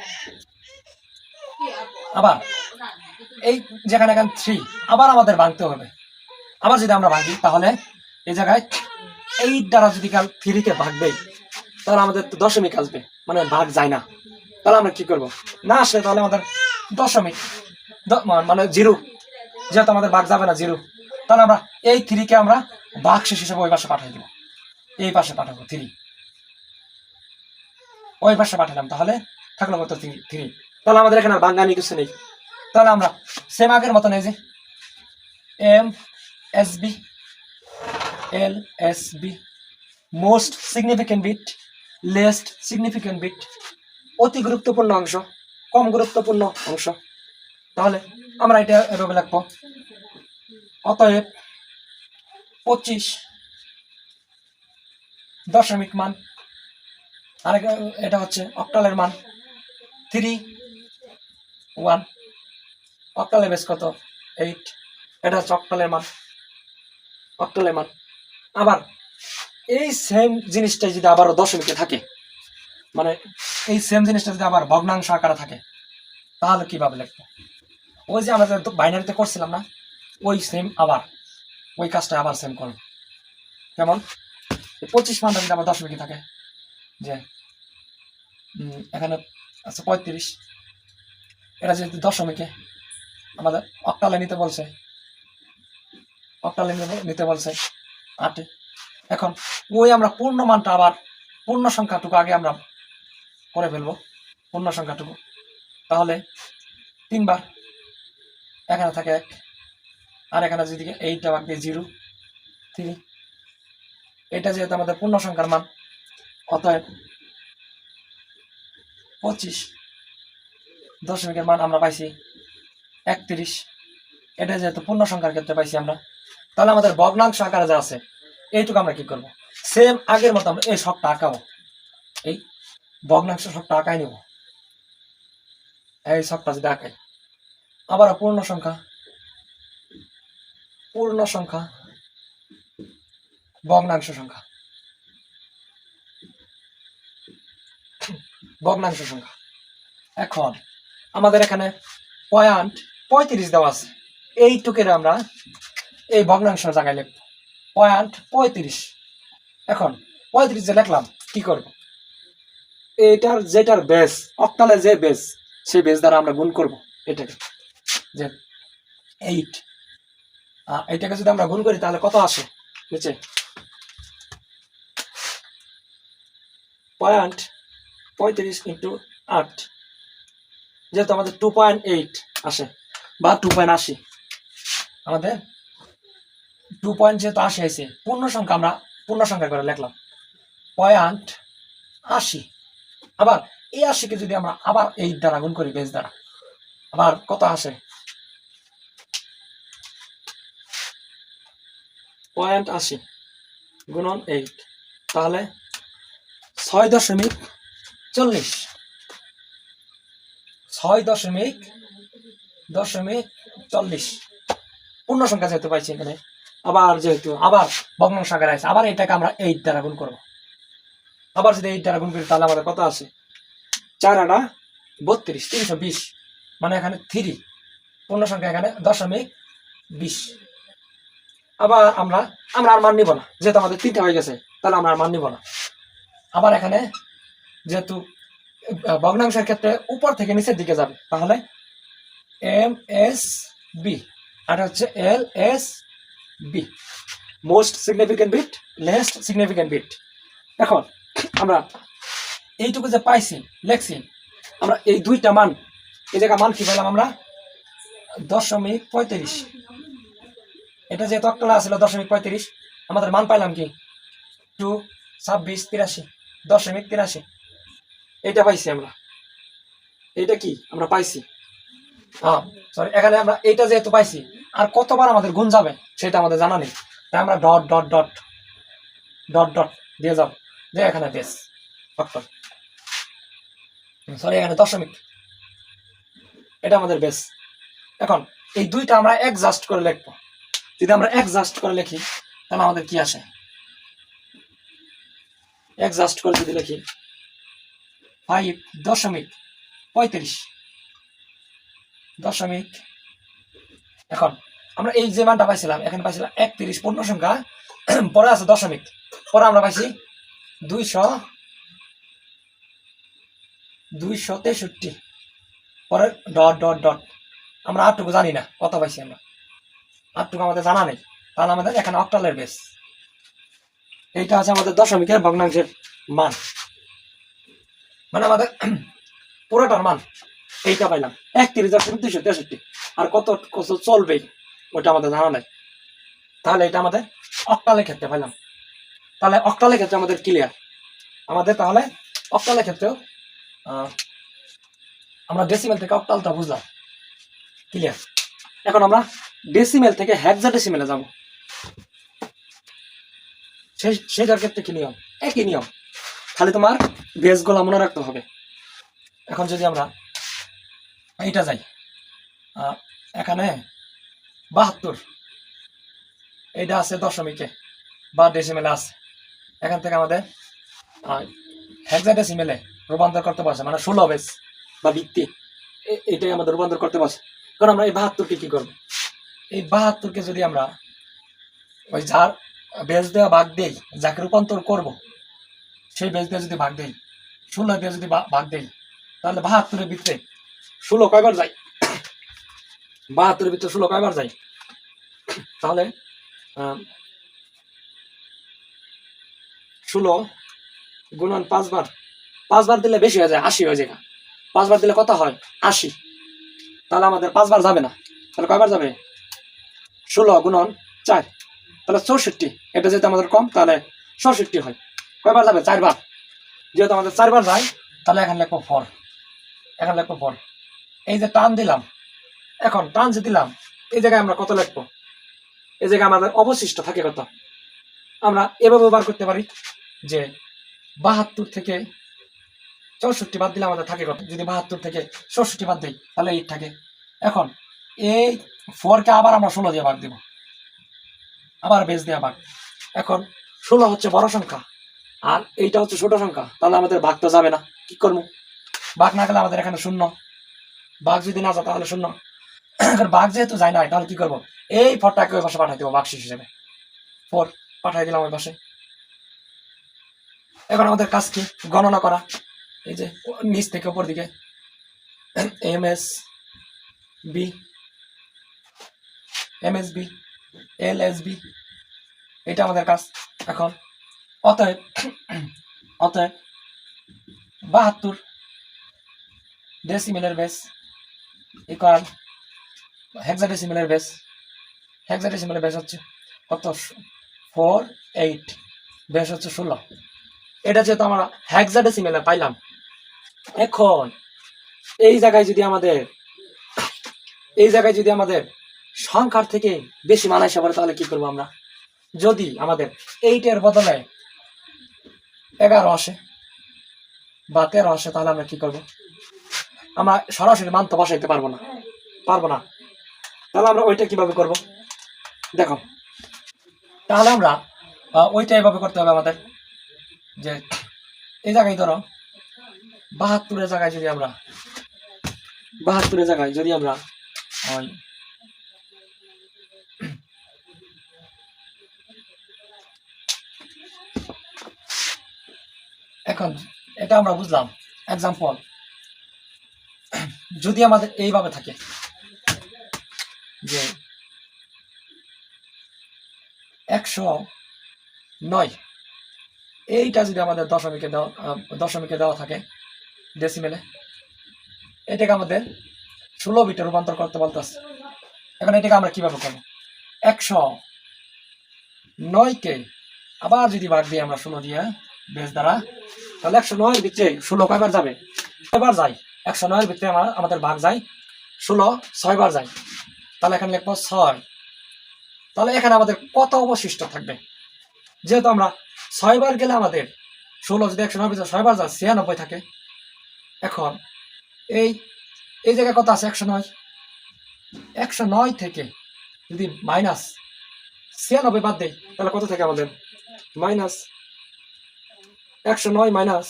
আবার এই যেখানে এখানে 3 আবার আমাদের ভাঙতে হবে। আবার যদি আমরা ভাঙি তাহলে এই জায়গায় 8 দ্বারা যদি 3-কে ভাগ দেই তাহলে আমাদের তো দশমিক আসবে, মানে ভাগ যায় না। তাহলে আমরা কি করব? না আসলে তাহলে আমাদের দশমিক মানে 0, যেহেতু আমাদের ভাগ যাবে না 0, তাহলে আমরা এই 3-কে আমরা ভাগশেষ হিসেবে ওই পাশে পাঠিয়ে দেবো। এই পাশে পাঠাবো 3, ওই পাশে পাঠালাম, তাহলে থাকলো কত? 3। তাহলে আমাদের এখানে আর ভাঙানি কিছু নেই। তাহলে আমরা সেম আগের মতন এই যে MSB LSB, most significant bit, least significant bit, অতি গুরুত্বপূর্ণ অংশ, কম গুরুত্বপূর্ণ অংশ। তাহলে আমরা এটা এভাবে লিখবো, অতএব 25 দশমিক মান, আর এটা হচ্ছে অক্টালের মান 3 1, অক্টালের বেস কত? 8, এটা হচ্ছে অক্টালের মান, অক্টালের মান। আবার এই সেম জিনিসটাই যদি আবারও দশমিকে থাকে, মানে এই সেম জিনিসটা যদি আবার ভগ্নাংশ আকারে থাকে, তাহলে কিভাবে লিখবো? ওই যে আমরা বাইনারিতে করছিলাম না, ওই সেম আবার ওই কাজটা আবার সেম করবো। যেমন 25 মানটা যদি আবার দশমিকে থাকে, যে এখানে আছে 35, এটা যেহেতু দশমিকে আমাদের অক্টালে নিতে বলছে, অক্টালে নিতে বলছে 8-এ। এখন ওই আমরা পূর্ণ মানটা আবার পূর্ণ সংখ্যাটুকু আগে আমরা করে ফেলবো, পূর্ণ সংখ্যাটুকু। তাহলে 3 বার, এখানে থাকে 1, আর এখানে যদি 8 ভাগ দিয়ে 0 3, এটা যেহেতু আমাদের পূর্ণ সংখ্যার মান, অতএব 25 দশমিকের মান আমরা পাইছি 31। এটা যেহেতু পূর্ণ সংখ্যার ক্ষেত্রে পাইছি আমরা, তাহলে আমাদের ভগ্নাংশ আকারে যা আছে এইটুকু আমরা কি করব? সেম আগের মতো আমরা এই সবটা আঁকাবো, এই ভগ্নাংশ সবটা আঁকাই নেব। এই সবটা যদি আঁকাই, আবার পূর্ণ সংখ্যা, পূর্ণ সংখ্যা, ভগ্নাংশ সংখ্যা, ভগ্নাংশ সংখ্যা। এখন আমাদের এখানে 0.35 দেওয়া আছে, এইটুকের আমরা এই ভগ্নাংশ জায়গায় লিখব 0.35। এখন 35 যে লিখলাম, কি করব? এটার যেটার বেস, অক্টালে যে বেস, সেই বেস দ্বারা আমরা গুণ করব এটাকে, যে 8, এটাকে যদি আমরা গুণ করি তাহলে কত আসে? নিচে 0.35 × 8, যেহেতু আমাদের 2.8 আসে বা 2.80, আমাদের 2 যেহেতু 80 আছে, পূর্ণ সংখ্যা আমরা পূর্ণ সংখ্যা করে লিখলাম 0.80। আবার এই 80-কে যদি আমরা আবার 8 দ্বারা গুণ করি বেস দ্বারা, আবার কত আসে? 0.80। গুণন 8, তাহলে 6.40, 6.40 পূর্ণ সংখ্যা যেহেতু পাইছি এখানে, আবার যেহেতু আবার ভগ্নাংশ আকারে আছে, আবার এটাকে আমরা 8 দ্বারা গুণ করবো। আবার যদি 8 দ্বারা গুণ করি তাহলে আমাদের কত আছে? 4 আনা 32, 320, মানে এখানে 3 পূর্ণ সংখ্যা, এখানে 0.20। আবার আমরা আর মান নিব না, যেহেতু আমাদের 3টা হয়ে গেছে, তাহলে আমরা আর মান নিব না। আবার এখানে যেহেতু ভগ্নাংশের ক্ষেত্রে উপর থেকে নিচের দিকে যাবে, তাহলে MSB, আর হচ্ছে LSB, most significant bit, least significant bit. এখন আমরা এইটুকু যে পাইছি লেখছি, আমরা এই দুইটা মান, এই জায়গা মান কি পেলাম আমরা? 0.35। এটা যেহেতু অক্টালে আসলে 0.35, আমাদের মান পাইলাম কি? 22683, 0.83। এইটা পাইছি আমরা, এইটা কি আমরা পাইছি? সরি, এখানে আমরা এইটা যেহেতু পাইছি, আর কতবার আমাদের গুণ যাবে সেটা আমাদের জানা নেই, তাই আমরা dot dot dot dot dot দিয়ে যাব, যে এখানে বেস অক্টাল, সরি এখানে দশমিক, এটা আমাদের বেস। এখন এই দুইটা আমরা অ্যাডজাস্ট করে লিখবো। যদি আমরা অ্যাডজাস্ট করে লিখি তাহলে আমাদের কি আসে? অ্যাডজাস্ট করে যদি লিখি 5.35, এখন আমরা এই যে মানটা পাইছিলাম, এখানে পাইছিলাম 31 পূর্ণ সংখ্যা, পরে আছে দশমিক, পরে আমরা পাইছি 263, পরে ডট ডট ডট, আমরা আটটুকু জানি না কত পাইছি, আমরা আটটুকু আমাদের জানা নেই, তাহলে আমাদের এখানে অক্টালের বেস। এইটা আছে আমাদের দশমিকের ভগ্নাংশের মান, মানে আমাদের পুরোটার মান এইটা পাইলাম 31,263, আর কত কত চলবে ওটা আমাদের জানা নাই, তাহলে এটা আমাদের অক্টালের ক্ষেত্রে পাইলাম। তাহলে অক্টালের ক্ষেত্রে আমাদের ক্লিয়ার, আমাদের তাহলে অক্টালের ক্ষেত্রেও আমরা ডেসিমেল থেকে অক্টালটা বুঝলাম, ক্লিয়ার। এখন আমরা ডেসিমেল থেকে হেক্সাডেসিমেলে যাব, সেটার ক্ষেত্রে কি নিয়ম? একই নিয়ম, খালি তোমার বেসগুলো মনে রাখতে হবে। এখন যদি আমরা এইটা যাই, এখানে 72, এইটা আছে দশমিকে বা ডেসিমেলে আছে, এখান থেকে আমাদের হেক্সাডেসিমেলে রূপান্তর করতে পারছে, মানে 16 বেস বা ভিত্তি, এটাই আমাদের রূপান্তর করতে পারছে। কারণ আমরা এই 72কে কি করবো? এই 72কে যদি আমরা ওই যার বেস দেওয়া ভাগ দেই, যাকে রূপান্তর করব সেই বেস দিয়ে যদি ভাগ দেই, 16 দিয়ে যদি ভাগ দেই, তাহলে 72-এর ভিতরে 16 কয়বার যায়? 72-এর ভিতরে 16 কয়বার যায়? তাহলে 16 গুণন 5 বার, 5 বার দিলে বেশি হয়ে যায়, 80 হয়ে যায়। 5 বার দিলে কত হয়? 80। তাহলে আমাদের 5 বার যাবে না, তাহলে কয়বার যাবে? 16 গুণন 4, তাহলে 64। এটা যেহেতু আমাদের কম, তাহলে 64 হয়। কয়বার যাবে? 4 বার। যেহেতু আমাদের 4 বার যায়, তাহলে এখানে লিখবো 4, এখানে লিখবো 4। এই যে টান দিলাম, এখন টান যে দিলাম, এই জায়গায় আমরা কত লিখবো? এই জায়গায় আমাদের অবশিষ্ট থাকে কত? আমরা এভাবে বার করতে পারি যে 72 থেকে 64 বাদ দিলে আমাদের থাকে কত? যদি 72 থেকে 64 বাদ দিই তাহলে 8 থাকে। এখন এই 4কে আবার আমরা 16 দিয়ে ভাগ দিব, আবার বেস দিয়ে ভাগ। এখন 16 হচ্ছে বড় সংখ্যা আর এইটা হচ্ছে ছোট সংখ্যা, তাহলে আমাদের ভাগ তো যাবে না, কি করবো? ভাগ না গেলে আমাদের এখানে 0, ভাগ যদি না যায় তাহলে 0। ভাগ যেহেতু যায় না, তাহলে কি করবো? এই 4টাকে ওই পাশে পাঠাই দেবো বাক্সিস হিসেবে, 4 পাঠাই দিলাম ওই পাশে। এখন আমাদের কাজ কি? গণনা করা। এই যে নিচ থেকে উপর দিকে MSB, LSB, এটা আমাদের কাজ। এখন অতএব 72 ডেসিমেলের বেস ইকুয়াল হেক্সাডেসিমেলের বেস। হেক্সাডেসিমেলের বেস হচ্ছে কত? 48, বেস হচ্ছে 16। এটা যেহেতু আমরা হেক্সাডেসিমেলে পাইলাম, এখন এই জায়গায় যদি আমাদের সংখ্যার থেকে বেশি মান আসে পড়ে, তাহলে কি করবো আমরা? যদি আমাদের 8-এর বদলে 11 আসে বা 13 আসে, তাহলে আমরা কি করব? আমরা সরাসরি মান তো বসাইতে পারবো না। তাহলে আমরা ওইটা কিভাবে করব? দেখো, তাহলে আমরা ওইটা এভাবে করতে হবে আমাদের, যে এই জায়গায় ধরো 72-এর জায়গায় যদি আমরা ওই এখন এটা আমরা বুঝলাম। এক্সাম্পল, যদি আমাদের এইভাবে থাকে যে 109, এইটা যদি আমাদের দশমিকে দেওয়া থাকে ডেসিমেলে, এটাকে আমাদের 16 বিটে রূপান্তর করতে বলতেছে। এখন এটাকে আমরা কিভাবে করবো? 109কে আবার যদি ভাগ দিই আমরা 16 দিয়ে বেস দ্বারা, তাহলে 109-এর ভিতরে 16 কয়বার যাবে? 6বার যায়। 109-এর ভিতরে আমাদের ভাগ যায় 16, 6 বার যায়। তাহলে এখানে লিখবো 6। তাহলে এখানে আমাদের কত অবশিষ্ট থাকবে? যেহেতু আমরা 6 বার গেলে আমাদের 16 যদি 109 ভিতরে 6 বার যায় 96 থাকে। এখন এই জায়গায় কত আছে? 109। 109 থেকে যদি মাইনাস 96 বাদ দেই, তাহলে কত থাকে আমাদের? মাইনাস 109 মাইনাস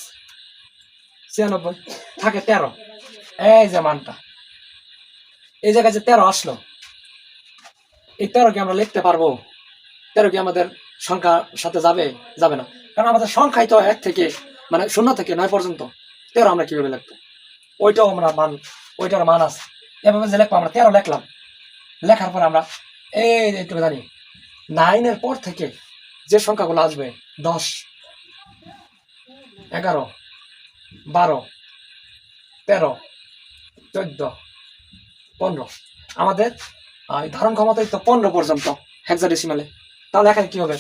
96 থাকে 13। এই যে মানটা, এই জায়গায় যে 13 আসলো, এই 13 কি আমরা লিখতে পারবো? 13 কি আমাদের সংখ্যার সাথে যাবে না, কারণ আমাদের সংখ্যাই তো 1 থেকে মানে 0 থেকে 9 পর্যন্ত। 13 আমরা কিভাবে লিখবো? ওইটার মান আছে, এভাবে যে লিখবো আমরা 13 লিখলাম। লেখার পর আমরা এইটুকু জানি 9-এর পর থেকে যে সংখ্যাগুলো আসবে 10, 11, 12, 13, 14, 15, আমাদের ধারণ ক্ষমতাই তো 15 পর্যন্ত হেক্সাডেসিমালে। তাহলে এখানে কি হবে?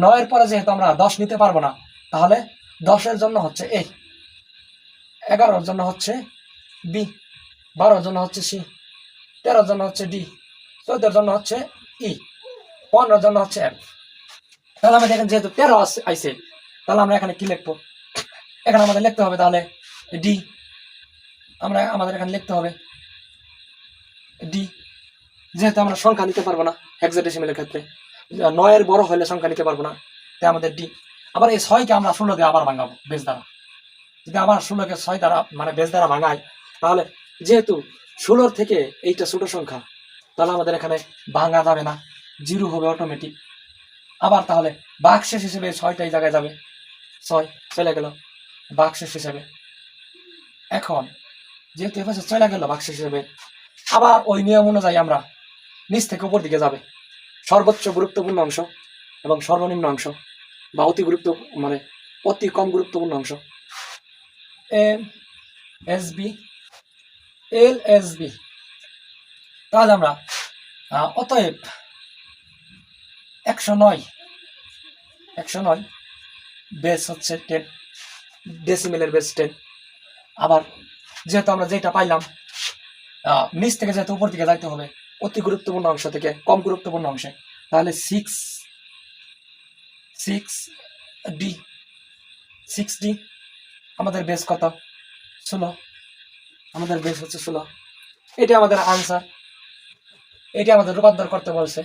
9-এর পরে যেহেতু আমরা 10 নিতে পারবো না, তাহলে 10-এর জন্য হচ্ছে A, 11-এর জন্য হচ্ছে B, 12-এর জন্য হচ্ছে C, 13-এর জন্য হচ্ছে D, 14-এর জন্য হচ্ছে E, 15-এর জন্য হচ্ছে F। তাহলে আমরা দেখেন যেহেতু 13 আইছে, তাহলে আমরা এখানে কি লিখবো? এখানে আমাদের লিখতে হবে তাহলে D। আমাদের এখানে লিখতে হবে D, যেহেতু আমরা সংখ্যা নিতে পারবো না হেক্সাডেসিমালের ক্ষেত্রে, 9-এর বড় হলে সংখ্যা নিতে পারবো না, তাই আমাদের D। আবার এই 6কে আমরা 16 দিয়ে আবার ভাঙাবো বেস দ্বারা। যদি আবার 16কে 6 দ্বারা মানে বেস দ্বারা ভাঙাই, তাহলে যেহেতু 16 থেকে এইটা ছোট সংখ্যা, তাহলে আমাদের এখানে ভাঙা যাবে না, 0 হবে অটোমেটিক। আবার তাহলে ভাগশেষ হিসেবে 6টা এই জায়গায় যাবে, 6 চলে গেল ভাগশেষ হিসেবে। এখন যেহেতু এপাশে চলে গেল ভাগশেষ হিসেবে, আবার ওই নিয়ম অনুযায়ী আমরা নিচ থেকে উপর দিকে যাবে সর্বোচ্চ গুরুত্বপূর্ণ অংশ এবং সর্বনিম্ন অংশ বা অতি কম গুরুত্বপূর্ণ অংশ, LSB। তাহলে আমরা অতএব 109 বেস হচ্ছে 10, ডেসিমেলের বেস 10। আবার যেহেতু আমরা যেটা পাইলাম নিচ থেকে যেহেতু উপর দিকে যাইতে হবে অতি গুরুত্বপূর্ণ অংশ থেকে কম গুরুত্বপূর্ণ অংশে, তাহলে 6D আমাদের বেস কত? 16। আমাদের বেস হচ্ছে 16। এটা আমাদের আনসার, এটা আমাদের রূপান্তর করতে বলছে।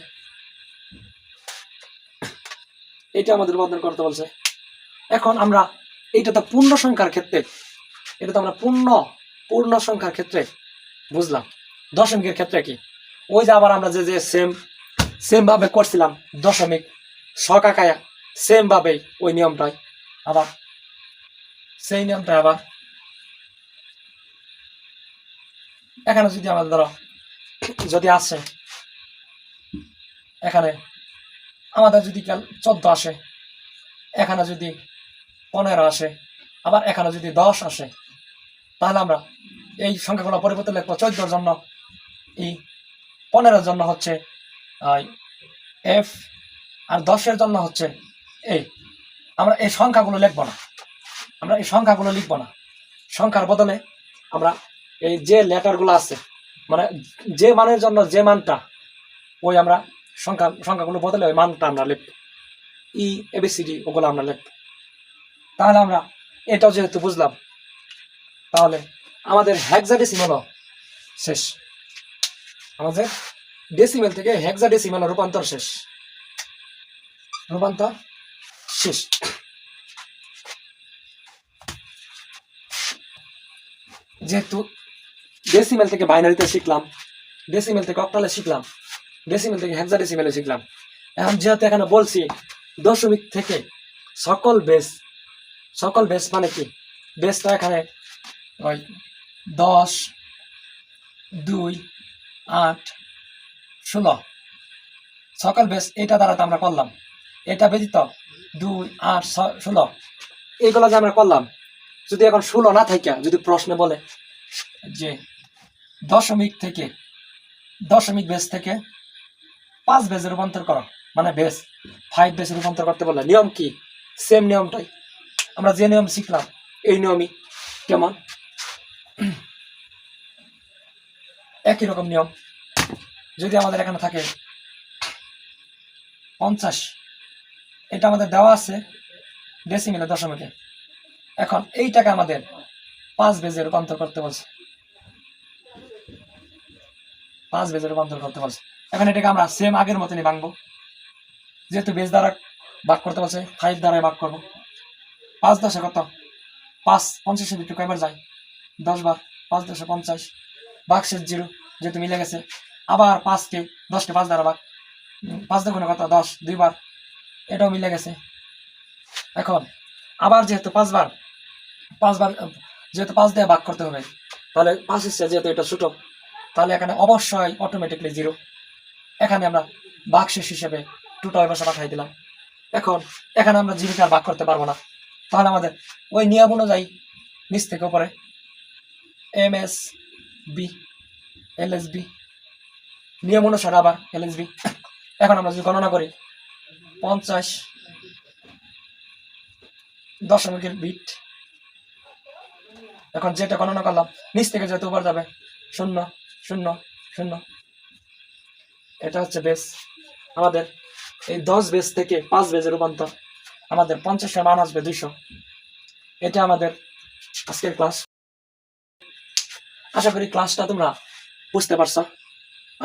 এখন আমরা এটা তো পূর্ণ সংখ্যার ক্ষেত্রে বুঝলাম। দশমিকের ক্ষেত্রে কি? ওই যে আবার আমরা যে সেম ভাবে করছিলাম দশমিক শকাকায়া, সেম ভাবে ওই নিয়মটাই আবার এখানে যদি আমাদের ধরো যদি আসে, এখানে আমাদের যদি 14 আসে, এখানে যদি 15 আসে, আবার এখানে যদি 10 আসে, তাহলে আমরা এই সংখ্যাগুলো পরিবর্তন লিখবো 14-এর জন্য E, 15-এর জন্য হচ্ছে F, আর 10-এর জন্য হচ্ছে A। আমরা এই সংখ্যাগুলো লিখবো না, সংখ্যার বদলে আমরা এই যে লেটারগুলো আছে মানে যে মানের জন্য যে মানটা ওই আমরা সংখ্যাগুলো বদলে ওই মানটা আমরা লিখব, ই এবিসিডি ওগুলো আমরা লিখব। তাহলে আমরা এটাও যেহেতু বুঝলাম, তাহলে আমাদের হেক্সাডেসিমালও শেষ। আমাদের ডেসিমেল থেকে হেক্সাডেসিমাল রূপান্তর শেষ, রূপান্তর শেষ। যেহেতু ডেসিমেল থেকে বাইনারিতে শিখলাম, ডেসিমেল থেকে অক্টালে শিখলাম, ডেসিমেল থেকে হেক্সাডেসিমেলে শিখলাম, এখন যেহেতু এখানে বলছি দশমিক থেকে সকল বেস, সকল বেস মানে কি, বেস তো এখানে ওই 10, 2, 8, 16 সকল বেস, এটা দ্বারা তো আমরা করলাম। এটা ব্যতীত 2, 8, 16 এইগুলো যে আমরা করলাম, যদি এখন 16 না থাকে, যদি প্রশ্নে বলে যে দশমিক বেস থেকে 5 বেসে রূপান্তর করো, মানে বেস 5 বেসে রূপান্তর করতে বললে নিয়ম কি, সেম নিয়মটাই আমরা যে নিয়ম শিখলাম এই নিয়মই। কেমন? একই রকম নিয়ম। যদি আমাদের এখানে থাকে 50, এটা আমাদের দেওয়া আছে ডেসিমেলে দশমিকে, এখন এইটাকে আমাদের 5 বেজে রূপান্তর করতে বলছে, 5 বেজে রূপান্তর করতে বলছে। এখন এটাকে আমরা সেম আগের মতনই ভাঙবো, যেহেতু বেজ দ্বারা ভাগ করতে বলছে 5 দ্বারাই ভাগ করবো। 5 10 কত? 5 50 ভিতরে কয়বার যায়? 10 বার। 5 10 50, ভাগশেষ 0, যেহেতু মিলে গেছে। আবার 5কে 10কে 5 দ্বারা ভাগ, 5 দুগুণে কত? 10, 2 বার, এটাও মিলে গেছে। এখন আবার যেহেতু 5 বার যেহেতু 5 দিয়ে ভাগ করতে হবে, তাহলে 5 এসছে যেহেতু এটা ছোট, তাহলে এখানে অবশ্যই অটোমেটিকলি 0। এখানে আমরা ভাগশেষ হিসেবে 2টা ওই পাশে পাঠাই দিলাম। এখন এখানে আমরা 0কে আর ভাগ করতে পারবো না, তাহলে আমাদের ওই নিয়ম অনুযায়ী নিচ থেকে উপরে MSB LSB নিয়ম অনুসারে আবার LSB। এখন আমরা যদি গণনা করি 50 দশমিকের বিট, এখন যেটা গণনা করলাম নিচ থেকে যেহেতু উপর যাবে 0 0 0, এটা হচ্ছে বেস। আমাদের এই 10 বেস থেকে 5 বেজে রূপান্তর, আমাদের 50 এর মান আসবে 200। এটা আমাদের আজকের ক্লাস। আশা করি ক্লাসটা তোমরা বুঝতে পারছো।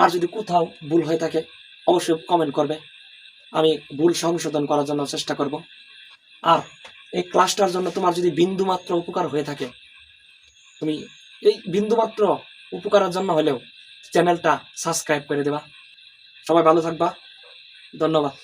আর যদি কোথাও ভুল হয়ে থাকে অবশ্যই কমেন্ট করবে, আমি ভুল সংশোধন করার জন্য চেষ্টা করব। আর এই ক্লাসটার জন্য তোমার যদি বিন্দুমাত্র উপকার হয়ে থাকে, তুমি এই বিন্দুমাত্র উপকারের জন্য হলেও চ্যানেলটা সাবস্ক্রাইব করে দেবা। সবাই ভালো থাকবা, ধন্যবাদ।